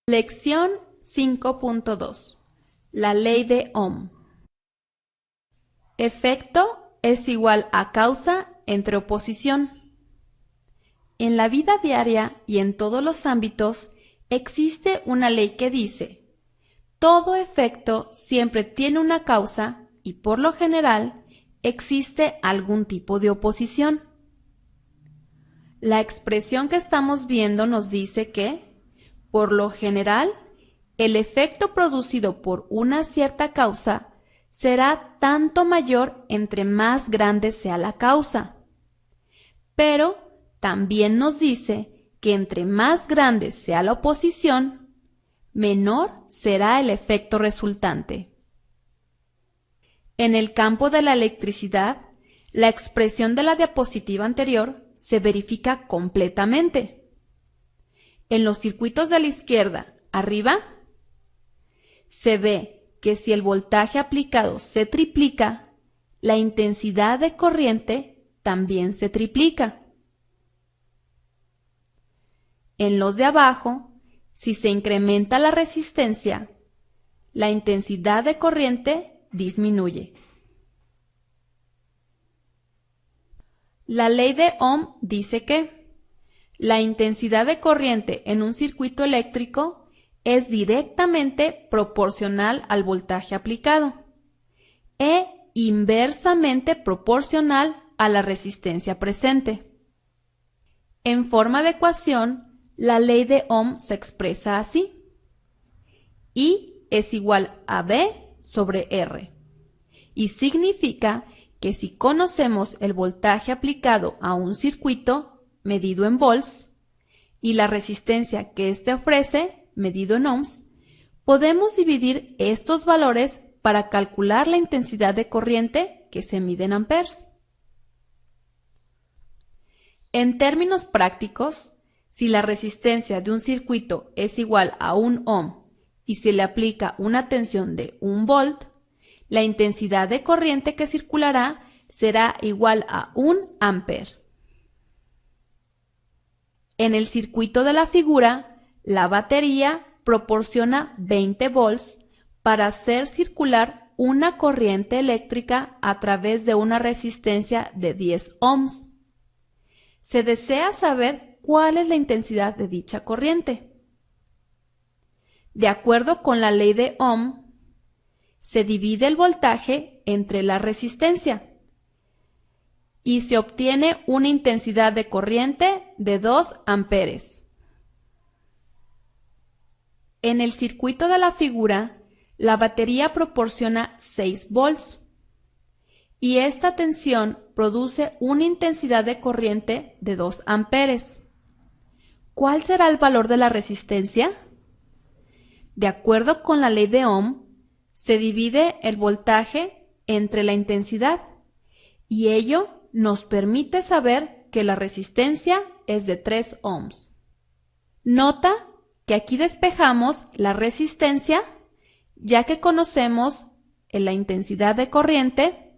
Lección 5.2. La ley de Ohm. Efecto es igual a causa entre oposición. En la vida diaria y en todos los ámbitos existe una ley que dice: todo efecto siempre tiene una causa y por lo general existe algún tipo de oposición. La expresión que estamos viendo nos dice que, por lo general, el efecto producido por una cierta causa será tanto mayor entre más grande sea la causa. Pero también nos dice que entre más grande sea la oposición, menor será el efecto resultante. En el campo de la electricidad, la expresión de la diapositiva anterior se verifica completamente. En los circuitos de la izquierda, arriba, se ve que si el voltaje aplicado se triplica, la intensidad de corriente también se triplica. En los de abajo, si se incrementa la resistencia, la intensidad de corriente disminuye. La ley de Ohm dice que la intensidad de corriente en un circuito eléctrico es directamente proporcional al voltaje aplicado e inversamente proporcional a la resistencia presente. En forma de ecuación, la ley de Ohm se expresa así: I es igual a V sobre R, y significa que si conocemos el voltaje aplicado a un circuito, medido en volts, y la resistencia que éste ofrece, medido en ohms, podemos dividir estos valores para calcular la intensidad de corriente que se mide en amperes. En términos prácticos, si la resistencia de un circuito es igual a 1 ohm y se le aplica una tensión de 1 volt, la intensidad de corriente que circulará será igual a 1 ampere. En el circuito de la figura, la batería proporciona 20 volts para hacer circular una corriente eléctrica a través de una resistencia de 10 ohms. Se desea saber cuál es la intensidad de dicha corriente. De acuerdo con la ley de Ohm, se divide el voltaje entre la resistencia y se obtiene una intensidad de corriente de 2 amperes. En el circuito de la figura, la batería proporciona 6 volts y esta tensión produce una intensidad de corriente de 2 amperes. ¿Cuál será el valor de la resistencia? De acuerdo con la ley de Ohm, se divide el voltaje entre la intensidad y ello nos permite saber que la resistencia es de 3 ohms. Nota que aquí despejamos la resistencia, ya que conocemos la intensidad de corriente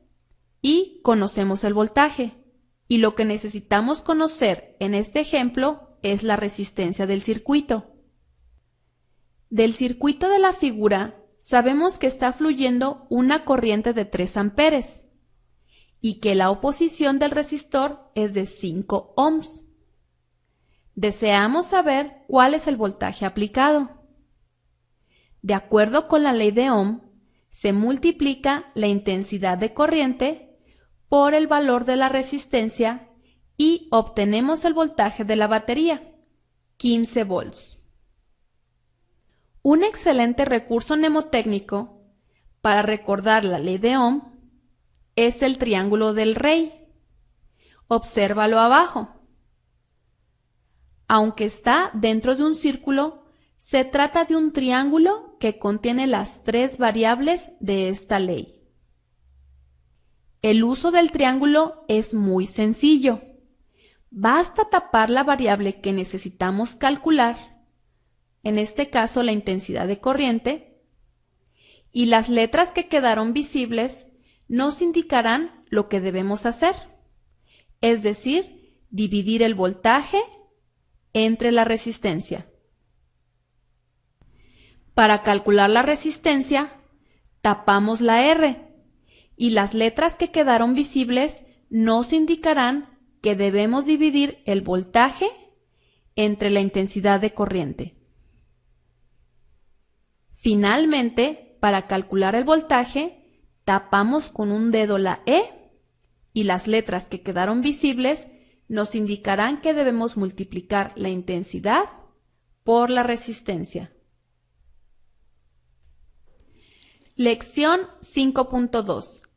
y conocemos el voltaje, y lo que necesitamos conocer en este ejemplo es la resistencia del circuito. Del circuito de la figura sabemos que está fluyendo una corriente de 3 amperes y que la oposición del resistor es de 5 ohms. Deseamos saber cuál es el voltaje aplicado. De acuerdo con la ley de Ohm, se multiplica la intensidad de corriente por el valor de la resistencia y obtenemos el voltaje de la batería, 15 volts. Un excelente recurso mnemotécnico para recordar la ley de Ohm es el triángulo del rey. Obsérvalo abajo. Aunque está dentro de un círculo, se trata de un triángulo que contiene las 3 variables de esta ley. El uso del triángulo es muy sencillo. Basta tapar la variable que necesitamos calcular, en este caso la intensidad de corriente, y las letras que quedaron visibles nos indicarán lo que debemos hacer, es decir, dividir el voltaje entre la resistencia. Para calcular la resistencia, tapamos la R y las letras que quedaron visibles nos indicarán que debemos dividir el voltaje entre la intensidad de corriente. Finalmente, para calcular el voltaje, tapamos con un dedo la E y las letras que quedaron visibles nos indicarán que debemos multiplicar la intensidad por la resistencia. Lección 5.2.